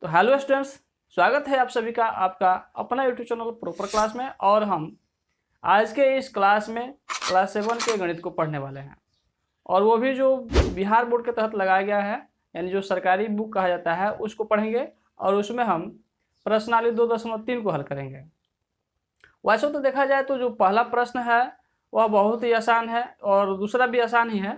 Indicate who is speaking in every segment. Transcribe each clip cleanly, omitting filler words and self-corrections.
Speaker 1: तो hello students, स्वागत है आप सभी का आपका अपना यूट्यूब चैनल प्रॉपर क्लास में। और हम आज के इस क्लास में क्लास 7 के गणित को पढ़ने वाले हैं, और वो भी जो बिहार बोर्ड के तहत लगाया गया है, यानी जो सरकारी बुक कहा जाता है, उसको पढ़ेंगे। और उसमें हम प्रश्नावली 2.3 को हल करेंगे। वैसे तो देखा जाए तो जो पहला प्रश्न है वह बहुत ही आसान है और दूसरा भी आसान ही है,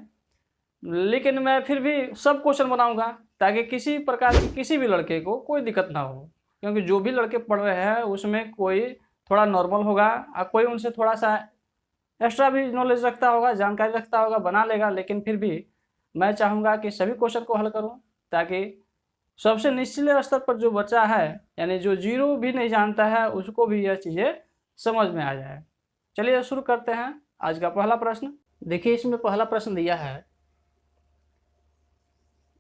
Speaker 1: लेकिन मैं फिर भी सब क्वेश्चन बनाऊंगा ताकि किसी प्रकार की किसी भी लड़के को कोई दिक्कत ना हो, क्योंकि जो भी लड़के पढ़ रहे हैं उसमें कोई थोड़ा नॉर्मल होगा और कोई उनसे थोड़ा सा एक्स्ट्रा भी नॉलेज रखता होगा, जानकारी रखता होगा, बना लेगा। लेकिन फिर भी मैं चाहूँगा कि सभी क्वेश्चन को हल करूँ ताकि सबसे निचले स्तर पर जो बच्चा है, यानी जो जीरो भी नहीं जानता है, उसको भी यह चीज़ें समझ में आ जाए। चलिए शुरू करते हैं आज का पहला प्रश्न। देखिए, इसमें पहला प्रश्न दिया है।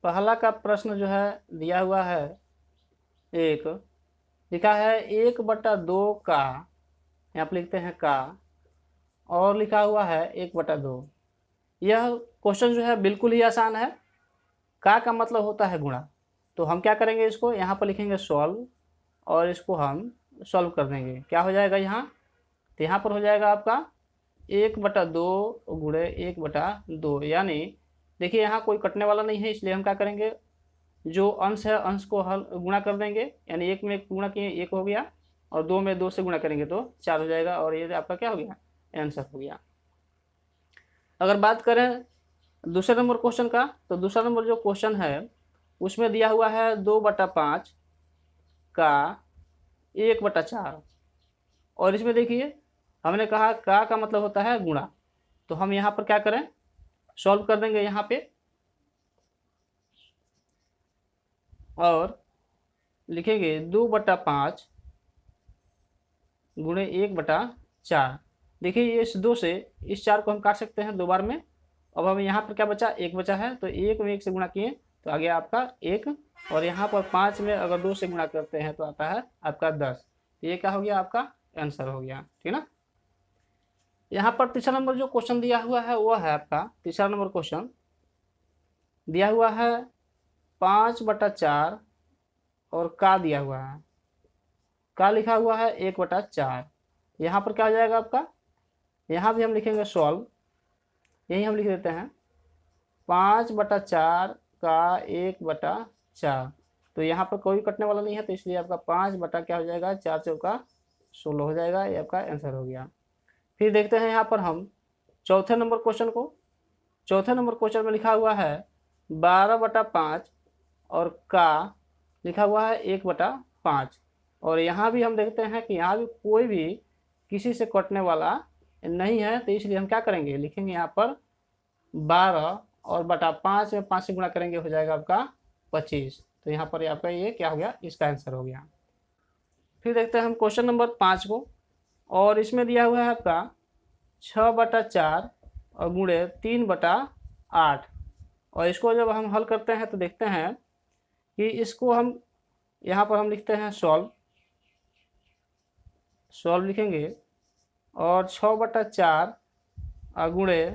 Speaker 1: पहला का प्रश्न जो है दिया हुआ है, एक लिखा है 1/2 का, यहाँ पर लिखते हैं का, और लिखा हुआ है 1/2। यह क्वेश्चन जो है बिल्कुल ही आसान है। का मतलब होता है गुणा, तो हम क्या करेंगे, इसको यहाँ पर लिखेंगे सॉल्व, और इसको हम सॉल्व कर देंगे। क्या हो जाएगा यहाँ, तो यहाँ पर हो जाएगा आपका 1/2 गुणे 1/2, यानी देखिए यहाँ कोई कटने वाला नहीं है, इसलिए हम क्या करेंगे, जो अंश है अंश को हल गुणा कर देंगे। यानी 1 में 1 गुणा किए 1 हो गया, और 2 में 2 से गुणा करेंगे तो 4 हो जाएगा, और ये आपका क्या हो गया, आंसर हो गया। अगर बात करें दूसरे नंबर क्वेश्चन का, तो दूसरा नंबर जो क्वेश्चन है उसमें दिया हुआ है 2/5 का 1/4, और इसमें देखिए हमने कहा का मतलब होता है गुणा, तो हम यहाँ पर क्या करें, सॉल्व कर देंगे यहाँ पे, और लिखेंगे 2/5 गुणे 1/4। देखिए इस 2 से इस 4 को हम काट सकते हैं 2 बार में। अब हमें यहाँ पर क्या बचा, 1 बचा है, तो 1 में 1 से गुणा किए तो आ गया आपका 1, और यहाँ पर 5 में अगर 2 से गुणा करते हैं तो आता है आपका 10। ये क्या हो गया, आपका आंसर हो गया, ठीक ना। यहाँ पर तीसरा नंबर जो क्वेश्चन दिया हुआ है वो है आपका तीसरा नंबर क्वेश्चन दिया हुआ है 5/4, और का दिया हुआ है, का लिखा हुआ है 1/4। यहाँ पर क्या हो जाएगा आपका, यहाँ भी हम लिखेंगे सॉल्व, यही हम लिख देते हैं 5/4 का 1/4। तो यहाँ पर कोई कटने वाला नहीं है, तो इसलिए आपका 5 बटा क्या हो जाएगा, 4 चौका 16 हो जाएगा। ये आपका आंसर हो गया। फिर देखते हैं यहाँ पर हम चौथे नंबर क्वेश्चन को। चौथे नंबर क्वेश्चन में लिखा हुआ है 12/5, और का लिखा हुआ है 1/5, और यहाँ भी हम देखते हैं कि यहाँ भी कोई भी किसी से कटने वाला नहीं है, तो इसलिए हम क्या करेंगे, लिखेंगे यहाँ पर 12, और बटा 5 में 5 से गुणा करेंगे हो जाएगा आपका 25। तो यहाँ पर आपका ये क्या हो गया, इसका आंसर हो गया। फिर देखते हैं हम क्वेश्चन नंबर 5 को, और इसमें दिया हुआ है आपका 6/4 और गुणे 3/8, और इसको जब हम हल करते हैं तो देखते हैं कि इसको हम यहाँ पर हम लिखते हैं सॉल्व, सॉल्व लिखेंगे, और 6/4 गुणे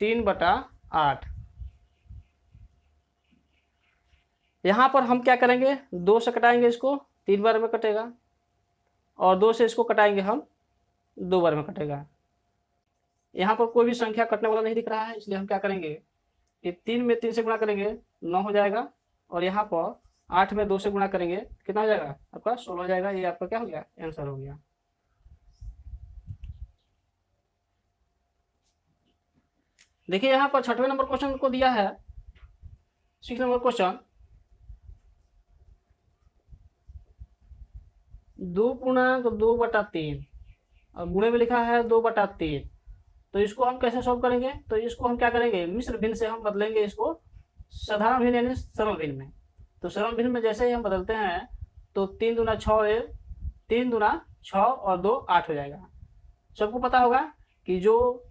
Speaker 1: 3/8। यहाँ पर हम क्या करेंगे, 2 से कटाएंगे, इसको 3 बार में कटेगा, और 2 से इसको कटाएंगे हम 2 बार में कटेगा। यहाँ पर कोई भी संख्या कटने वाला नहीं दिख रहा है, इसलिए हम क्या करेंगे कि 3 में 3 से गुणा करेंगे 9 हो जाएगा, और यहाँ पर 8 में 2 से गुणा करेंगे कितना हो जाएगा, आपका 16 हो जाएगा। ये आपका क्या हो गया, आंसर हो गया। देखिए यहाँ पर छठवें नंबर क्वेश्चन को दिया है 6 नंबर क्वेश्चन, 2/2/3, और गुणे में लिखा है 2/3। तो इसको हम कैसे सॉल्व करेंगे, तो इसको हम क्या करेंगे, मिश्र भिन्न से हम बदलेंगे इसको साधारण भिन्न यानी सरल भिन्न में। तो सरल भिन्न में जैसे ही हम बदलते हैं तो 3 दूना 6, 3 दूना 6 और 2 8 हो जाएगा। सबको पता होगा कि जो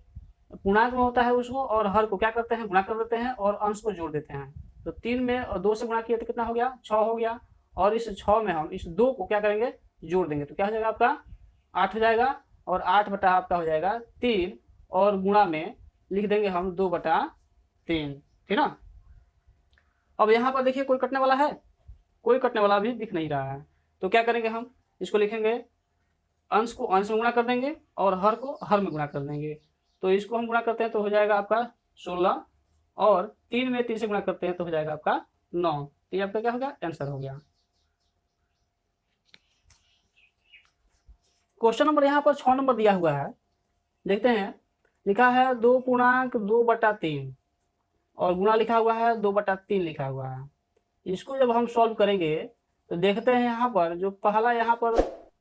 Speaker 1: पूर्णांक में होता है उसको और हर को क्या करते हैं, गुणा कर देते हैं और अंश को जोड़ देते हैं। तो 3 में और 2 से गुणा किया तो कितना हो गया, 6 हो गया, और इस 6 में हम इस 2 को क्या करेंगे, जोड़ देंगे, तो क्या हो जाएगा आपका 8 हो जाएगा, और 8 बटा आपका हो जाएगा 3, और गुणा में लिख देंगे हम 2/3, ठीक ना। अब यहाँ पर देखिए कोई कटने वाला है, कोई कटने वाला भी दिख नहीं रहा है। तो क्या करेंगे, हम इसको लिखेंगे, अंश को अंश में गुणा कर देंगे और हर को हर में गुणा कर देंगे। तो इसको हम गुणा करते हैं तो हो जाएगा आपका 16, और 3 में 3 से गुणा करते हैं तो हो जाएगा आपका 9। तो ये आपका क्या हो गया, आंसर हो गया। क्वेश्चन नंबर यहाँ पर 6 नंबर दिया हुआ है, देखते हैं। लिखा है 2.2/3 और गुणा लिखा हुआ है 2/3 लिखा हुआ है। इसको जब हम सॉल्व करेंगे तो देखते हैं यहाँ पर जो पहला यहाँ पर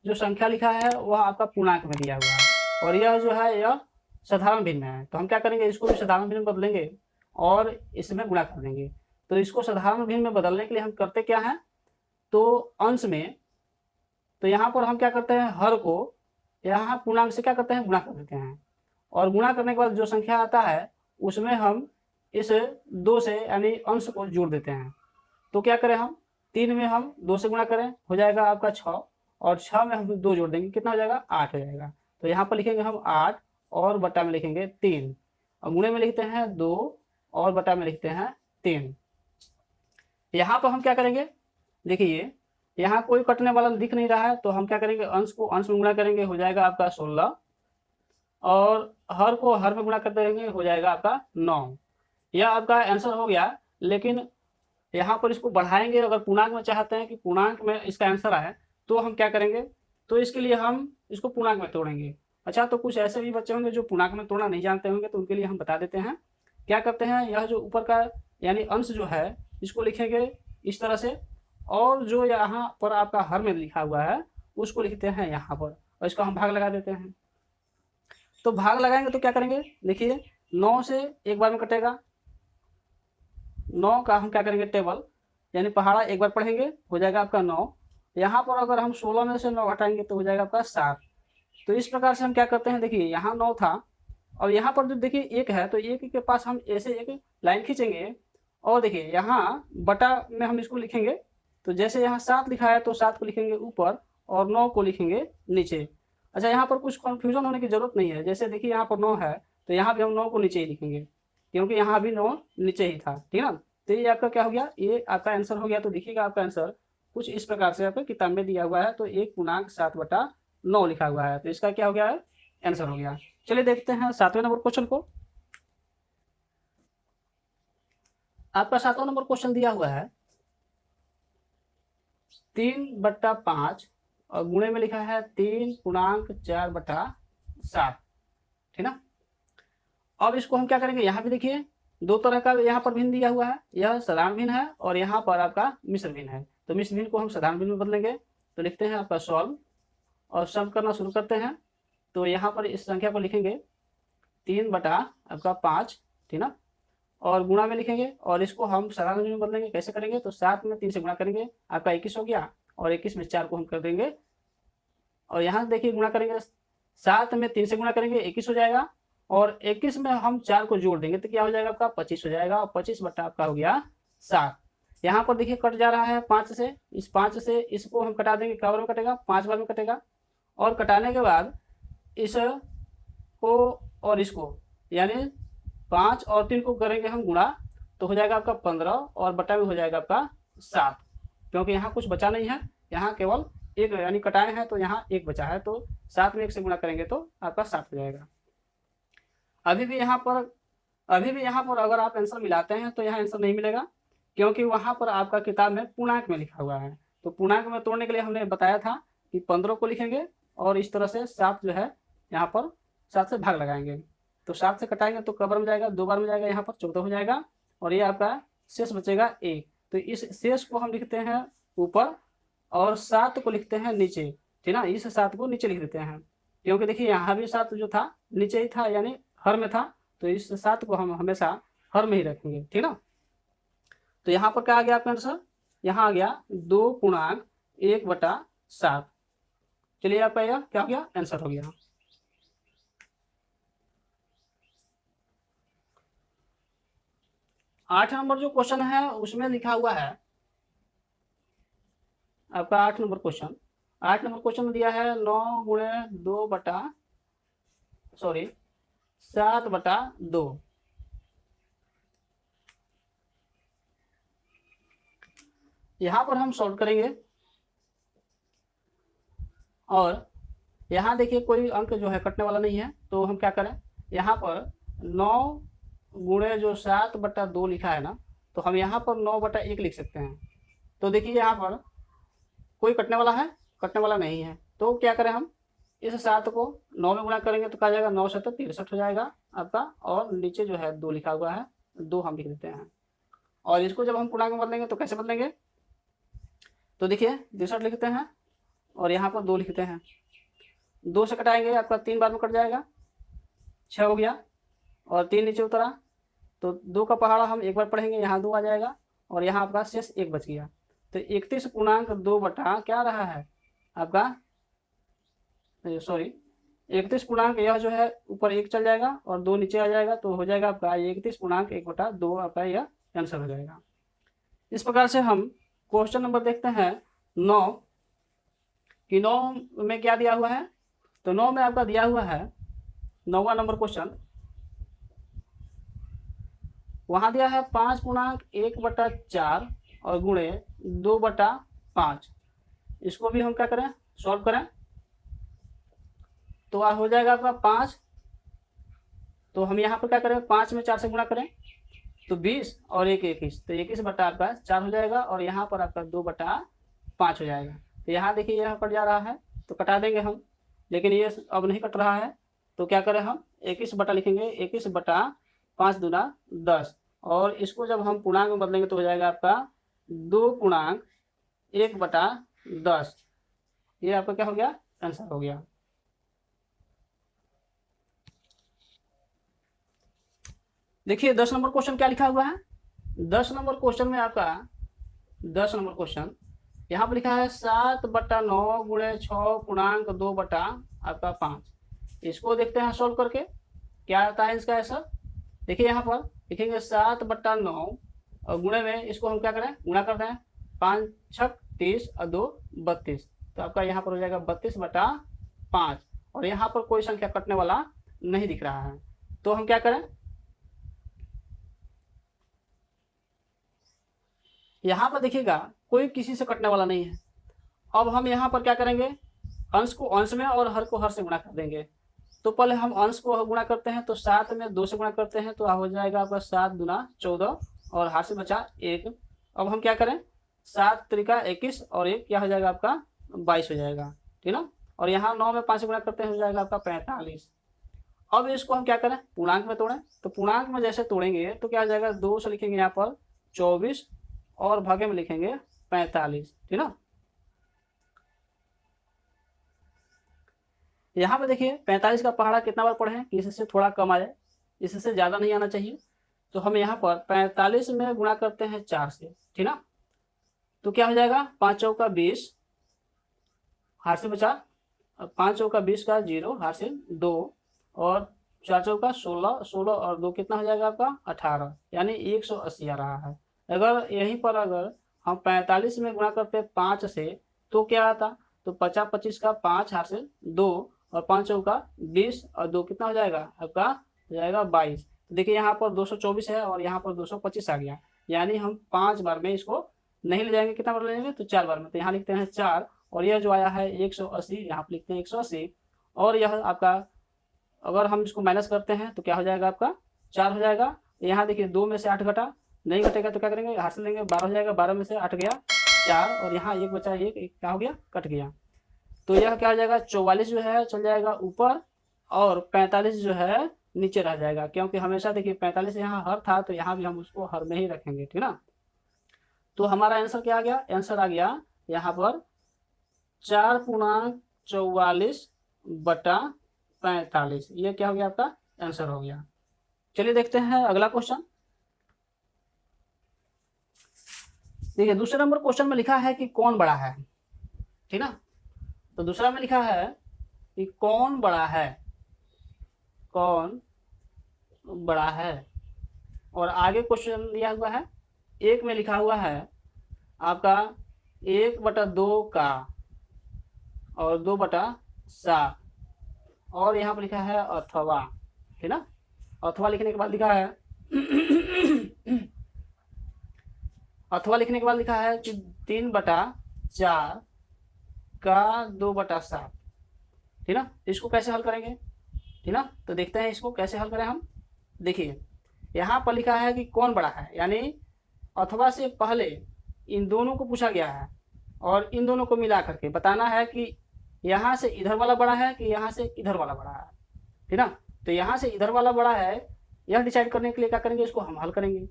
Speaker 1: जो संख्या लिखा है वह आपका पूर्णांक में दिया हुआ है, और यह जो है यह साधारण भिन्न है। तो हम क्या करेंगे, इसको भी साधारण भिन्न में बदलेंगे और इसमें गुणा कर देंगे। तो इसको साधारण भिन्न में बदलने के लिए हम करते क्या है, तो अंश में, तो यहाँ पर हम क्या करते हैं, हर को यहाँ पूर्णांक से क्या करते हैं, गुणा कर देते हैं, और गुणा करने के बाद जो संख्या आता है उसमें हम इस 2 से यानी अंश को जोड़ देते हैं। तो क्या करें, हम 3 में हम 2 से गुणा करें, हो जाएगा आपका 6, और 6 में हम 2 जोड़ देंगे, कितना हो जाएगा, 8 हो जाएगा। तो यहाँ पर लिखेंगे हम 8 और बटा में लिखेंगे 3, और गुणे में लिखते हैं 2 और बटा में लिखते हैं 3। यहाँ पर हम क्या करेंगे, देखिए यहाँ कोई कटने वाला दिख नहीं रहा है, तो हम क्या करेंगे, अंश को अंश में गुणा करेंगे, हो जाएगा आपका 16, और हर को हर में गुणा कर देंगे, हो जाएगा आपका 9। यह आपका आंसर हो गया। लेकिन यहाँ पर इसको बढ़ाएंगे, अगर पूर्णांक में चाहते हैं कि पूर्णांक में इसका आंसर आए तो हम क्या करेंगे, तो इसके लिए हम इसको पूर्णांक में तोड़ेंगे। अच्छा, तो कुछ ऐसे भी बच्चे होंगे जो पूर्णांक में तोड़ना नहीं जानते होंगे, तो उनके लिए हम बता देते हैं। क्या करते हैं, यह जो ऊपर का यानी अंश जो है इसको लिखेंगे इस तरह से, और जो यहाँ पर आपका हर में लिखा हुआ है उसको लिखते हैं यहाँ पर, और इसको हम भाग लगा देते हैं। तो भाग लगाएंगे तो क्या करेंगे, देखिए 9 से एक बार में कटेगा, 9 का हम क्या करेंगे, टेबल यानी पहाड़ा एक बार पढ़ेंगे, हो जाएगा आपका 9। यहाँ पर अगर हम 16 में से 9 हटाएंगे तो हो जाएगा आपका 7। तो इस प्रकार से हम क्या करते हैं, देखिए यहाँ 9 था और यहाँ पर जो देखिए 1 है, तो 1 के पास हम ऐसे एक लाइन खींचेंगे, और देखिए यहाँ बटा में हम इसको लिखेंगे। तो जैसे यहाँ 7 लिखा है तो 7 को लिखेंगे ऊपर और 9 को लिखेंगे नीचे। अच्छा, यहाँ पर कुछ कन्फ्यूजन होने की जरूरत नहीं है। जैसे देखिए यहाँ पर 9 है तो यहाँ भी हम 9 को नीचे ही लिखेंगे, क्योंकि यहाँ भी 9 नीचे ही था, ठीक है ना। तो ये आपका क्या हो गया, ये आपका आंसर हो गया। तो देखिएगा आपका आंसर कुछ इस प्रकार से आपके किताब में दिया हुआ है, तो 1.7/9 लिखा हुआ है, तो इसका क्या हो गया है, आंसर हो गया। चलिए देखते हैं 7वें नंबर क्वेश्चन को। आपका 7वां नंबर क्वेश्चन दिया हुआ है 3/5 और गुणे में लिखा है 3.4/7, ठीक ना। अब इसको हम क्या करेंगे, यहाँ भी देखिए 2 तरह का यहाँ पर भिन्न दिया हुआ है, यह साधारण भिन्न है और यहाँ पर आपका मिश्र भिन्न है। तो मिश्र भिन्न को हम साधारण भिन्न में बदलेंगे। तो लिखते हैं आपका सॉल्व, और सॉल्व करना शुरू करते हैं। तो यहाँ पर इस संख्या को लिखेंगे 3/5, ठीक ना, और गुणा में लिखेंगे, और इसको हम साधारण भिन्न में बदलेंगे। कैसे करेंगे, तो 7 में 3 से गुणा करेंगे, आपका 21 हो गया, और 21 में 4 को हम कर देंगे, और यहाँ देखिए गुणा करेंगे, 7 में 3 से गुणा करेंगे 21 हो जाएगा, और 21 में हम 4 को जोड़ देंगे तो क्या हो जाएगा आपका 25 हो जाएगा, और 25 बटा आपका हो गया 7। यहाँ पर देखिए कट जा रहा है 5 से, इस 5 से इसको हम कटा देंगे, क्या बार में कटेगा, 5 बार में कटेगा, और कटाने के बाद इसको और इसको यानी 5 और 3 को करेंगे हम गुणा, तो हो जाएगा आपका 15, और बटा में हो जाएगा आपका 7, क्योंकि यहाँ कुछ बचा नहीं है, यहाँ केवल एक यानी कटाए हैं, तो यहाँ एक बचा है, तो 7 में 1 से गुणा करेंगे तो आपका 7 हो जाएगा। अभी भी यहाँ पर अगर आप आंसर मिलाते हैं तो यहाँ आंसर नहीं मिलेगा, क्योंकि वहाँ पर आपका किताब में पूर्णांक में लिखा हुआ है। तो पूर्णांक में तोड़ने के लिए हमने बताया था कि 15 को लिखेंगे और इस तरह से 7 जो है यहाँ पर 7 से भाग लगाएंगे, तो 7 से कटाएंगे तो कबर में जाएगा, 2 बार में जाएगा, यहाँ पर 14 हो जाएगा, और ये आपका शेष बचेगा 1। तो इस शेष को हम लिखते हैं ऊपर और 7 को लिखते हैं नीचे, ठीक ना। इस 7 को नीचे लिख देते हैं, क्योंकि देखिए यहाँ भी 7 जो था नीचे ही था यानी हर में था, तो इस 7 को हम हमेशा हर में ही रखेंगे, ठीक ना। तो यहाँ पर क्या आ गया आपका आंसर, यहाँ आ गया 2.1/7। चलिए आपका यह क्या हो गया, आंसर हो गया। आठ नंबर जो क्वेश्चन है उसमें लिखा हुआ है आपका 8 नंबर क्वेश्चन। 8 नंबर क्वेश्चन में दिया है 7/2। यहाँ पर हम सॉल्व करेंगे और यहाँ देखिए कोई अंक जो है कटने वाला नहीं है, तो हम क्या करें, यहाँ पर 9 गुणे जो 7/2 लिखा है ना, तो हम यहाँ पर 9/1 लिख सकते हैं। तो देखिए यहाँ पर कोई कटने वाला है, कटने वाला नहीं है, तो क्या करें हम इस 7 को 9 में गुणा करेंगे तो क्या जाएगा, 9 7 63 हो जाएगा आपका, और नीचे जो है 2 लिखा हुआ है, 2 हम लिख देते हैं। और इसको जब हम पूर्णांक में बदलेंगे तो कैसे बदलेंगे, तो देखिए 63 लिखते हैं और यहाँ पर 2 लिखते हैं, 2 से कटाएंगे आपका 3 बार में कट जाएगा, 6 हो गया, और 3 नीचे उतरा तो 2 का पहाड़ा हम एक बार पढ़ेंगे, यहाँ 2 आ जाएगा, और यहाँ आपका शेष 1 बच गया। तो 31.2 बटा क्या रहा है आपका, सॉरी 31 पूर्णांक, यह जो है ऊपर 1 चल जाएगा और 2 नीचे आ जाएगा, तो हो जाएगा आपका 31.1/2 आपका यह आंसर हो जाएगा। इस प्रकार से हम क्वेश्चन नंबर देखते हैं 9 कि 9 में क्या दिया हुआ है, तो 9 में आपका दिया हुआ है 9वां नंबर क्वेश्चन, वहां दिया है 5.1/4 और गुणे 2/5। इसको भी हम क्या करें, सॉल्व करें, तो हो जाएगा आपका 5। तो हम यहाँ पर क्या करें, 5 में 4 से गुणा करें तो 20 और 1 21, तो 21/4 हो जाएगा, और यहाँ पर आपका 2/5 हो जाएगा। तो यहाँ देखिए यह कट जा रहा है तो कटा देंगे हम, लेकिन ये अब नहीं कट रहा है, तो क्या करें हम 21 बटा लिखेंगे, 21/5 दूना 10, और इसको जब हम पूर्णांक में बदलेंगे तो हो जाएगा आपका 2.1/10। ये आपका क्या हो गया, आंसर हो गया। देखिए 10 नंबर क्वेश्चन क्या लिखा हुआ है, 10 नंबर क्वेश्चन में आपका 10 नंबर क्वेश्चन यहाँ पर लिखा है 7/9 गुणे 6.2/5। इसको देखते हैं सॉल्व करके क्या आता है इसका आंसर। देखिए यहाँ पर लिखेंगे 7/9 और गुणे में इसको हम क्या करें, गुणा करते हैं, 5 6 30 और 2 32, तो आपका यहाँ पर हो जाएगा 32/5, और यहाँ पर कोई संख्या कटने वाला नहीं दिख रहा है, तो हम क्या करें, यहाँ पर देखिएगा कोई किसी से कटने वाला नहीं है। अब हम यहाँ पर क्या करेंगे, अंश को अंश में और हर को हर से गुणा कर देंगे। तो पहले हम अंश को गुणा करते हैं, तो 7 में 2 से गुणा करते हैं तो हो जाएगा आपका 7 दूना 14 और हाथ से बचा 1। अब हम क्या करें, 7 त्रिका 21 और 1 क्या हो जाएगा आपका 22 हो जाएगा, ठीक ना। और यहाँ 9 में 5 से गुणा करते हैं हो जाएगा आपका 45। अब इसको हम क्या करें, पूर्णांक में तोड़ें, तो पूर्णांक में जैसे तोड़ेंगे तो क्या हो जाएगा, 2 से लिखेंगे यहाँ पर 24 और भागे में लिखेंगे 45, ठीक ना। यहाँ पे देखिए 45 का पहाड़ा कितना बार पढ़े कि इससे थोड़ा कम आ जाए, इससे ज़्यादा नहीं आना चाहिए, तो हम यहाँ पर 45 में गुणा करते हैं 4 से, ठीक ना। तो क्या हो जाएगा, 5 चौका 20, हाथ से बचा 5 चौका 20 का 0, हाथ से 2, और 4 चौका 16, 16 और 2 कितना हो जाएगा आपका 18, यानी 180 आ रहा है। अगर यहीं पर अगर हम 45 में गुणा करते 5 से तो क्या आता, तो 50 25 का 5 हाथ से 2 और 5 चौका 20 और 2 कितना हो जाएगा आपका, हो जाएगा 22। तो देखिए यहाँ पर 224 है और यहाँ पर 225 आ गया, यानी हम 5 बार में इसको नहीं ले जाएंगे, कितना बार ले जाएंगे, तो 4 बार में। तो यहाँ लिखते हैं 4, और यह जो आया है 180, यहाँ पर लिखते हैं 180, और यह आपका अगर हम इसको माइनस करते हैं तो क्या हो जाएगा आपका 4 हो जाएगा। यहाँ देखिए 2 में से 8 घटा, नहीं घटेगा तो क्या करेंगे, हाथ से लेंगे, 12 हो जाएगा, 12 में से 8 गया 4, और यहाँ 1 बचा, 1 क्या हो गया, कट गया। तो यह क्या हो जाएगा, 44 जो है चल जाएगा ऊपर और 45 जो है नीचे रह जाएगा, क्योंकि हमेशा देखिए 45 यहाँ हर था तो यहाँ भी हम उसको हर में ही रखेंगे, ठीक ना। तो हमारा आंसर क्या आ गया, आंसर आ गया यहाँ पर 4.44/45, ये क्या हो गया आपका आंसर हो गया। चलिए देखते हैं अगला क्वेश्चन। देखिए दूसरे नंबर क्वेश्चन में लिखा है कि कौन बड़ा है, ठीक ना। तो दूसरा में लिखा है कि कौन बड़ा है, कौन बड़ा है, और आगे क्वेश्चन दिया हुआ है, एक में लिखा हुआ है आपका 1/2 का और 2/7, और यहाँ पर लिखा है अथवा, ठीक ना। अथवा लिखने के बाद लिखा है अथवा लिखने के बाद लिखा है कि 3/4 का 2/7, ठीक ना। इसको कैसे हल करेंगे, ठीक ना। तो देखते हैं इसको कैसे हल करें हम। देखिए यहाँ पर लिखा है कि कौन बड़ा है, यानी अथवा से पहले इन दोनों को पूछा गया है और इन दोनों को मिला करके बताना है कि यहाँ से इधर वाला बड़ा है कि यहाँ से इधर वाला बड़ा है, ठीक ना। तो यहाँ से इधर वाला बड़ा है, यह डिसाइड करने के लिए क्या करेंगे, इसको हम हल करेंगे।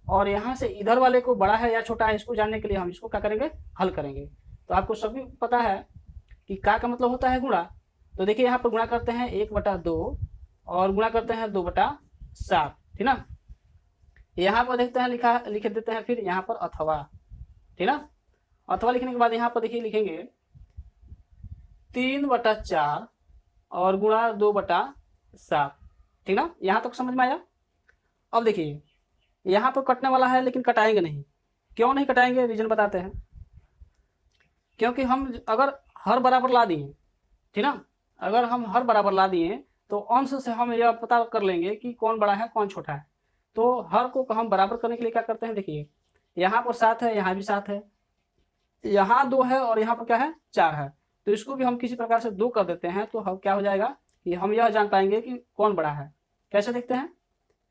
Speaker 1: और यहाँ से इधर वाले को बड़ा है या छोटा है इसको जानने के लिए हम इसको क्या करेंगे, हल करेंगे। तो आपको सभी पता है कि का मतलब होता है गुणा। तो देखिए यहाँ पर गुणा करते हैं 1/2 और गुणा करते हैं 2/7, ठीक ना। यहाँ पर देखते हैं लिख देते हैं फिर यहाँ पर अथवा, ठीक ना। अथवा लिखने के बाद यहाँ पर देखिए लिखेंगे 3/4 और गुणा 2/7, ठीक ना। यहाँ तक समझ में आया। अब देखिए यहाँ पर कटने वाला है लेकिन कटाएंगे नहीं। क्यों नहीं कटाएंगे, रीजन बताते हैं। क्योंकि हम अगर हर बराबर ला दिए, ठीक ना, अगर हम हर बराबर ला दिए तो अंश से हम यह पता कर लेंगे कि कौन बड़ा है कौन छोटा है। तो हर को हम बराबर करने के लिए क्या करते हैं, देखिए यहाँ पर 7 है, यहाँ भी 7 है, यहाँ 2 है और यहाँ पर क्या है 4 है। तो इसको भी हम किसी प्रकार से 2 कर देते हैं तो हम क्या हो जाएगा कि हम यह जान पाएंगे कि कौन बड़ा है। कैसे देखते हैं,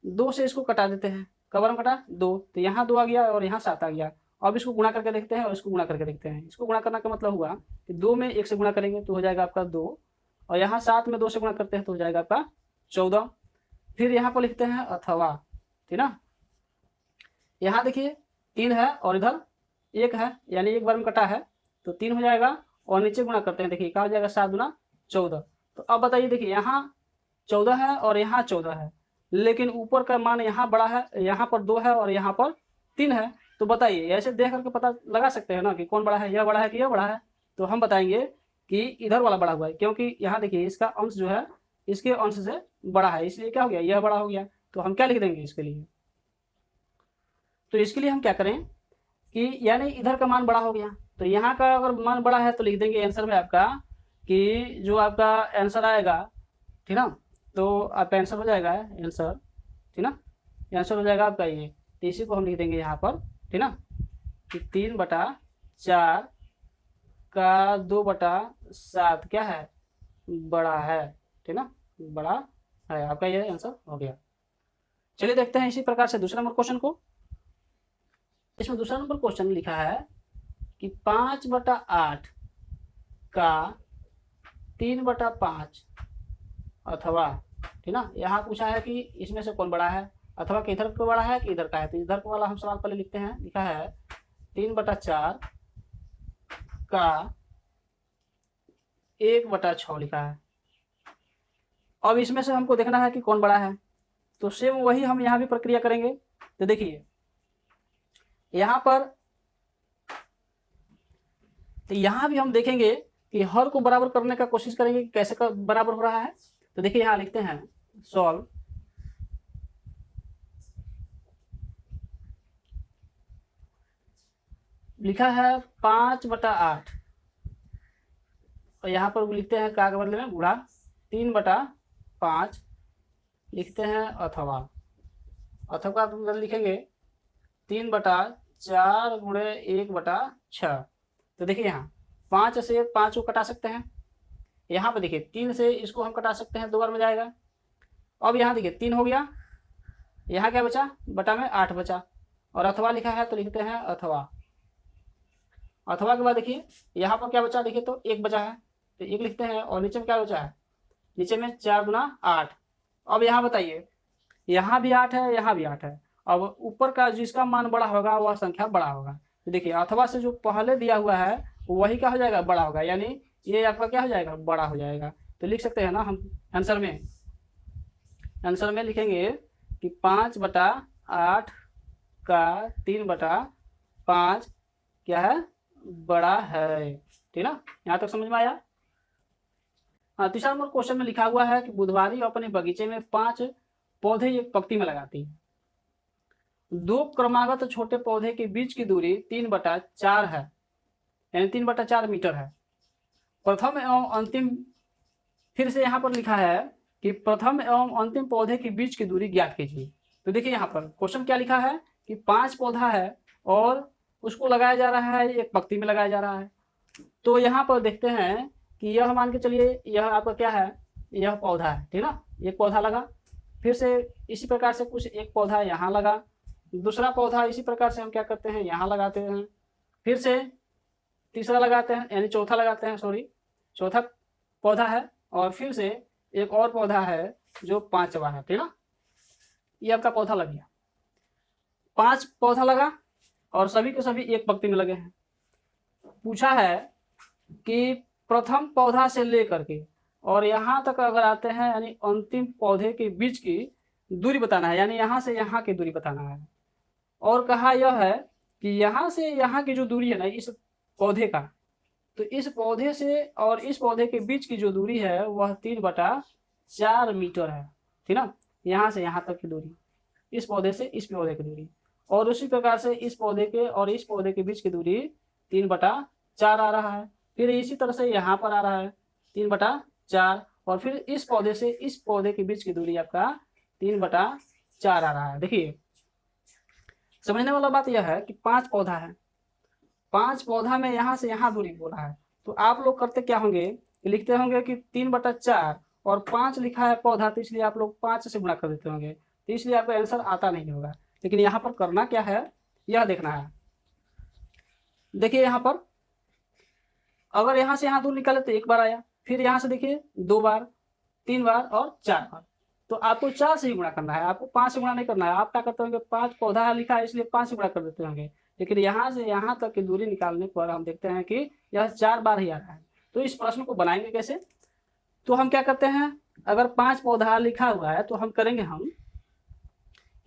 Speaker 1: 2 से इसको कटा देते हैं। कब हम कटा 2, तो यहाँ 2 आ गया और यहाँ 7 आ गया। अब इसको गुणा करके देखते हैं और इसको गुणा करके देखते हैं। इसको गुणा करने का मतलब हुआ कि 2 में 1 से गुणा करेंगे तो हो जाएगा आपका 2, और यहाँ 7 में 2 से गुणा करते हैं तो हो जाएगा आपका 14। फिर यहाँ पर लिखते हैं अथवा, ठीक ना। यहाँ देखिए 3 है और इधर 1 है, यानी एक बार में कटा है तो 3 हो जाएगा। और नीचे गुणा करते हैं, देखिए क्या हो जाएगा 7 गुना 14। तो अब बताइए, देखिए यहाँ 14 है और यहाँ 14 है, लेकिन ऊपर का मान यहाँ बड़ा है, यहाँ पर 2 है और यहाँ पर 3 है। तो बताइए ऐसे देख करके पता लगा सकते हैं ना कि कौन बड़ा है, यह बड़ा है कि यह बड़ा है। तो हम बताएंगे कि इधर वाला बड़ा हुआ है, क्योंकि यहाँ देखिए इसका अंश जो है इसके अंश से बड़ा है, इसलिए क्या हो गया, यह बड़ा हो गया। तो हम क्या लिख देंगे इसके लिए, तो इसके लिए हम क्या करें कि यानी इधर का मान बड़ा हो गया, तो यहाँ का अगर मान बड़ा है तो लिख देंगे आंसर में आपका कि जो आपका आंसर आएगा, ठीक ना। तो आपका आंसर हो जाएगा आंसर, ठीक ना, आंसर हो जाएगा आपका ये। तो इसी को हम लिख देंगे यहाँ पर, ठीक ना, कि 3/4 का 2/7 क्या है, बड़ा है, ठीक ना, बड़ा है। आपका ये आंसर हो गया। चलिए देखते हैं इसी प्रकार से दूसरा नंबर क्वेश्चन को। इसमें दूसरा नंबर क्वेश्चन लिखा है कि 5/8 का 3/5 अथवा, ठीक ना। यहाँ पूछा है कि इसमें से कौन बड़ा है, अथवा कि इधर का बड़ा है कि इधर का है। तो इधर का वाला हम सवाल पहले लिखते हैं। लिखा है 3/4 का 1/6 लिखा है। अब इसमें से हमको देखना है कि कौन बड़ा है, तो सेम वही हम यहाँ भी प्रक्रिया करेंगे। तो देखिए यहाँ पर, तो यहाँ भी हम देखेंगे कि हर को बराबर करने का कोशिश करेंगे कि कैसे का बराबर हो रहा है। तो देखिए यहाँ लिखते हैं सॉल्व, लिखा है 5/8 और यहाँ पर लिखते हैं क्या के बदले में गुणा 3/5 लिखते हैं अथवा, अथवा का लिखेंगे 3/4 गुणे 1/6। तो देखिए यहाँ 5 से 5 को कटा सकते हैं, यहाँ पर देखिए 3 से इसको हम कटा सकते हैं, 2 बार में जाएगा। अब यहाँ देखिए 3 हो गया, यहाँ क्या बचा, बटा में 8 बचा, और अथवा लिखा है तो लिखते हैं अथवा। अथवा के बाद देखिए यहाँ पर क्या बचा, देखिए तो 1 बचा है तो 1 लिखते हैं, और नीचे में क्या बचा है, नीचे में 4 गुना 8। अब यहाँ बताइए, यहाँ भी 8 है, यहाँ भी 8 है। अब ऊपर का जिसका मान बड़ा होगा वह संख्या बड़ा होगा। तो देखिए अथवा से जो पहले दिया हुआ है वही क्या हो जाएगा, बड़ा होगा, यानी ये आपका क्या हो जाएगा, बड़ा हो जाएगा। तो लिख सकते हैं ना हम आंसर में लिखेंगे कि 5/8 का 3/5 क्या है, बड़ा है, ठीक ना। यहाँ तक समझ में आया। हाँ, तीसरा नंबर क्वेश्चन में लिखा हुआ है कि बुधवारी अपने बगीचे में 5 पौधे एक पंक्ति में लगाती है। 2 क्रमागत छोटे पौधे के बीच की दूरी 3/4 है, यानी 3/4 मीटर है। प्रथम एवं अंतिम, फिर से यहाँ पर लिखा है कि प्रथम एवं अंतिम पौधे के बीच की दूरी ज्ञात कीजिए। तो देखिए यहाँ पर क्वेश्चन क्या लिखा है कि 5 पौधा है और उसको लगाया जा रहा है, एक पंक्ति में लगाया जा रहा है। तो यहाँ पर देखते हैं कि यह मान के चलिए यह आपका क्या है, यह पौधा है, ठीक ना, एक पौधा लगा, फिर से इसी प्रकार से कुछ एक पौधा यहाँ लगा, दूसरा पौधा इसी प्रकार से हम क्या करते हैं यहाँ लगाते हैं, फिर से तीसरा लगाते हैं, यानी चौथा लगाते हैं, सॉरी चौथा पौधा है, और फिर से एक और पौधा है जो पांचवा है, ठीक ना। ये आपका पौधा लग गया, 5 पौधा लगा और सभी के सभी एक पंक्ति में लगे हैं। पूछा है कि प्रथम पौधा से लेकर के और यहाँ तक अगर आते हैं यानी अंतिम पौधे के बीच की दूरी बताना है, यानी यहाँ से यहाँ की दूरी बताना है। और कहा यह है कि यहाँ से यहाँ की जो दूरी है ना इस पौधे का, तो इस पौधे से और इस पौधे के बीच की जो दूरी है वह 3/4 मीटर है, ठीक ना। यहाँ से यहाँ तक की दूरी, इस पौधे से इस पौधे की दूरी, और उसी प्रकार से इस पौधे के और इस पौधे के बीच की दूरी 3/4 आ रहा है। फिर इसी तरह से यहाँ पर आ रहा है 3/4, और फिर इस पौधे से इस पौधे के बीच की दूरी आपका 3/4 आ रहा है। देखिए समझने वाला बात यह है कि 5 पौधा है, 5 पौधा में यहाँ से यहाँ दूरी बोला है, तो आप लोग करते क्या होंगे, लिखते होंगे कि 3/4 और 5 लिखा है पौधा, तो इसलिए आप लोग 5 से गुणा कर देते होंगे, तो इसलिए आपका आंसर आता नहीं होगा। लेकिन यहाँ पर करना क्या है यह देखना है। देखिए यहाँ पर अगर यहाँ से यहाँ दूर निकाले तो 1 बार आया, फिर यहाँ से देखिए 2 बार, 3 बार और 4 बार, तो आपको 4 से ही गुणा करना है, आपको 5 से गुणा नहीं करना है। आप क्या करते होंगे, 5 पौधा लिखा है इसलिए 5 से गुणा कर देते होंगे, लेकिन यहाँ से यहाँ तक की दूरी निकालने पर हम देखते हैं कि यह 4 बार ही आ रहा है। तो इस प्रश्न को बनाएंगे कैसे, तो हम क्या करते हैं, अगर 5 पौधा लिखा हुआ है तो हम करेंगे हम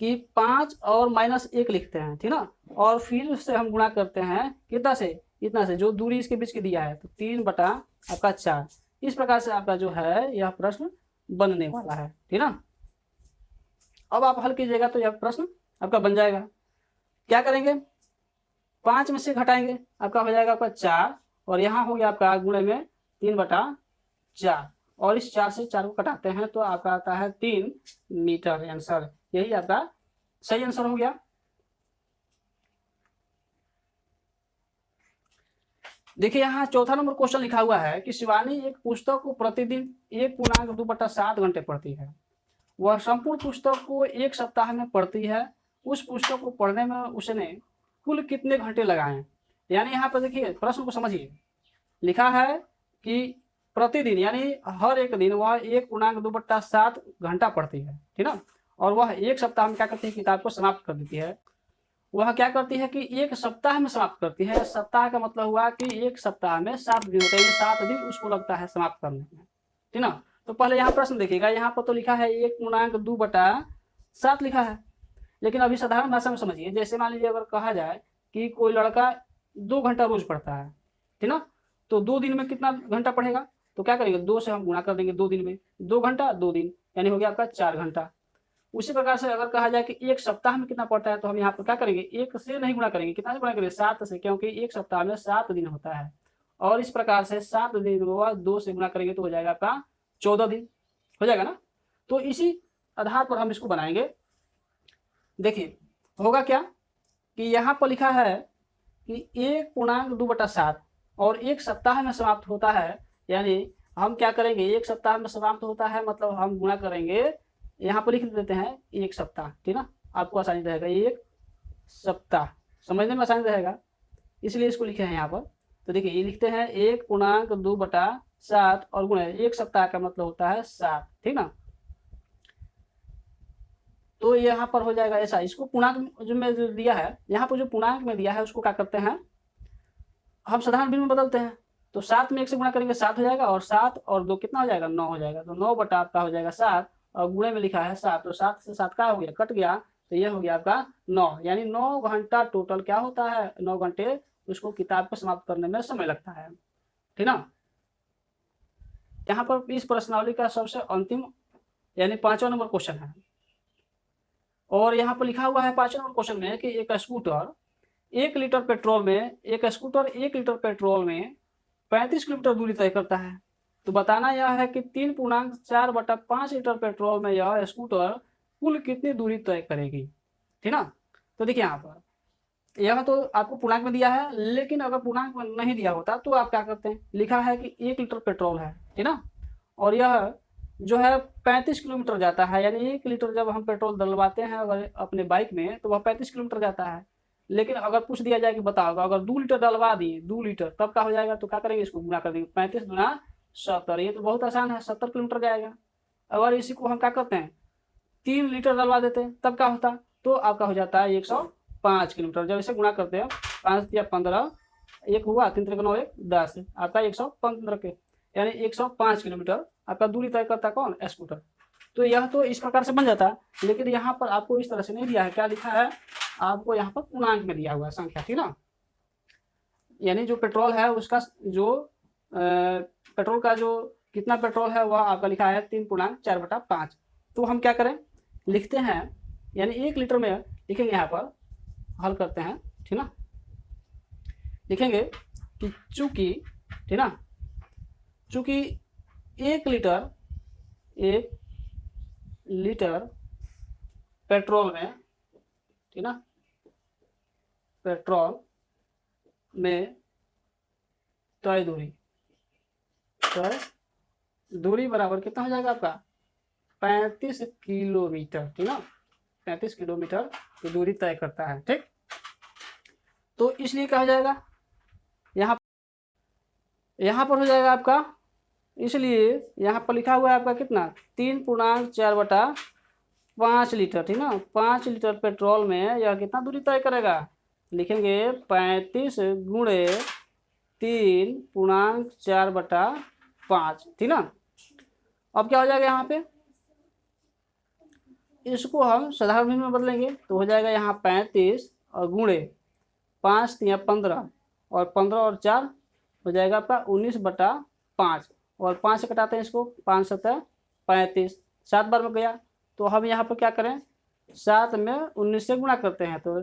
Speaker 1: कि 5 और -1 लिखते हैं, ठीक ना, और फिर उससे हम गुणा करते हैं कितना से, इतना से, जो दूरी इसके बीच की दिया है, तो 3/4। इस प्रकार से आपका जो है यह प्रश्न बनने वाला है, ठीक ना। अब आप हल कीजिएगा तो यह प्रश्न आपका बन जाएगा। क्या करेंगे, 5 में से घटाएंगे, आपका हो जाएगा आपका 4, और यहाँ हो गया आपका गुणे में 3/4, और इस 4 से 4 को कटाते हैं तो आपका आता है 3 मीटर आंसर। यही आपका सही आंसर हो गया। देखिए यहाँ चौथा नंबर क्वेश्चन लिखा हुआ है कि शिवानी एक पुस्तक को प्रतिदिन 1.2/7 घंटे पढ़ती है। वह संपूर्ण पुस्तक को 1 सप्ताह में पढ़ती है। उस पुस्तक को पढ़ने में उसने कुल कितने घंटे लगाए। यानी यहाँ पर देखिए प्रश्न को समझिए, लिखा है कि प्रतिदिन यानी हर एक दिन वह 1.2/7 घंटा पढ़ती है, ठीक ना, और वह 1 सप्ताह में क्या करती है, किताब को समाप्त कर देती है। वह क्या करती है कि 1 सप्ताह में समाप्त करती है। सप्ताह का मतलब हुआ कि 1 सप्ताह में 7 दिन होते हैं, 7 दिन उसको लगता है समाप्त करने में, ठीक ना। तो पहले यहाँ प्रश्न देखिएगा, यहाँ पर तो लिखा है 1.2/7 लिखा है, लेकिन अभी साधारण भाषा में समझिए। जैसे मान लीजिए अगर कहा जाए कि कोई लड़का 2 घंटा रोज पढ़ता है, ठीक ना, तो 2 दिन में कितना घंटा पढ़ेगा, तो क्या करेंगे 2 से हम गुणा कर देंगे, 2 दिन में 2 घंटा 2 दिन, यानी हो गया आपका 4 घंटा। उसी प्रकार से अगर कहा जाए कि 1 सप्ताह में कितना पड़ता है, तो हम यहाँ पर क्या करेंगे, 1 से नहीं गुणा करेंगे, कितना से गुणा करेंगे, 7 से, क्योंकि 1 सप्ताह में 7 दिन होता है। और इस प्रकार से 7 दिन हुआ 2 से गुणा करेंगे तो हो जाएगा आपका 14 दिन, हो जाएगा ना। तो इसी आधार पर हम इसको बनाएंगे। देखिए होगा क्या कि यहाँ पर लिखा है कि 1.2/7 और 1 सप्ताह में समाप्त होता है, यानी हम क्या करेंगे, 1 सप्ताह में समाप्त होता है मतलब हम गुणा करेंगे, यहाँ पर लिख देते हैं 1 सप्ताह, ठीक ना, आपको आसानी रहेगा, 1 सप्ताह समझने में आसानी रहेगा, इसलिए इसको लिखे हैं यहाँ पर। तो देखिए ये लिखते हैं 1.2/7 और गुणा 1 सप्ताह का मतलब होता है 7, ठीक ना। तो यहाँ पर हो जाएगा ऐसा। इसको पूर्णांक जो में दिया है, यहाँ पर जो पूर्णांक में दिया है उसको क्या करते हैं, हम साधारण बिंदु में बदलते हैं। तो 7 में 1 से गुणा करेंगे 7 हो जाएगा, और 7 और 2 कितना हो जाएगा, 9 हो जाएगा। तो 9 आपका हो जाएगा 7, और गुणे में लिखा है 7, तो 7 से 7 क्या हो गया, कट गया, तो यह हो गया आपका 9, यानी 9 घंटा टोटल क्या होता है, 9 घंटे उसको किताब को समाप्त करने में समय लगता है, ठीक ना। यहाँ पर इस प्रश्नावली का सबसे अंतिम यानी 5वां नंबर क्वेश्चन है, और यहाँ पर लिखा हुआ है 5वें नंबर क्वेश्चन में कि एक स्कूटर 1 लीटर पेट्रोल में 35 किलोमीटर दूरी तय करता है। तो बताना यह है कि 3.4/5 लीटर पेट्रोल में यह स्कूटर कुल कितनी दूरी तय करेगी, ठीक ना। तो देखिए यहाँ पर यह तो आपको पूर्णांक में दिया है, लेकिन अगर पूर्णांक में नहीं दिया होता तो आप क्या करते हैं, लिखा है कि 1 लीटर पेट्रोल है, ठीक ना, और यह जो है 35 किलोमीटर जाता है, यानी 1 लीटर जब हम पेट्रोल डलवाते हैं अगर अपने बाइक में तो वह 35 किलोमीटर जाता है। लेकिन अगर पूछ दिया जाए कि बताओ अगर 2 लीटर डलवा दिए, 2 लीटर, तब क्या हो जाएगा, तो क्या करेंगे, इसको गुणा कर देंगे, 35 गुना 70, ये तो बहुत आसान है, 70 किलोमीटर जाएगा। अगर इसी को हम क्या करते हैं 3 लीटर डलवा देते हैं, तब क्या होता, तो आपका हो जाता है 105 किलोमीटर। जब इसे गुणा करते हैं 5 या 15, एक हुआ 3 3 9 1 10, आपका 115 के, यानी 105 किलोमीटर आपका दूरी तय करता कौन, स्कूटर। तो यह तो इस प्रकार से बन जाता है, लेकिन यहाँ पर आपको इस तरह से नहीं दिया है, क्या लिखा है आपको यहाँ पर पूर्णांक में दिया हुआ है संख्या, ठीक ना, यानी जो पेट्रोल है उसका जो पेट्रोल का जो कितना पेट्रोल है वह आपका लिखा है 3.4/5। तो हम क्या करें, लिखते हैं, यानी 1 लीटर में लिखेंगे, यहाँ पर हल करते हैं, ठीक ना, लिखेंगे कि चूंकि, ठीक ना, चूंकि 1 लीटर पेट्रोल में, ठीक ना, पेट्रोल में तय दूरी बराबर कितना हो जाएगा आपका 35 किलोमीटर, ठीक ना, 35 किलोमीटर की दूरी तय करता है, ठीक। तो इसलिए क्या हो जाएगा, यहाँ पर हो जाएगा आपका, इसलिए यहाँ पर लिखा हुआ है आपका कितना 3.4/5 लीटर, ठीक ना, 5 लीटर पेट्रोल में यह कितना दूरी तय करेगा, लिखेंगे 35 गुणे 3.4/5, ठीक ना। अब क्या हो जाएगा, यहाँ पे इसको हम साधारण में बदलेंगे तो हो जाएगा यहाँ 35 और गुणे 5 या 15, और 15 और 4 हो जाएगा आपका 19/5, और 5 से कटाते हैं इसको, 5 7 35, 7 बार में गया, तो हम यहाँ पर क्या करें 7 में 19 से गुणा करते हैं, तो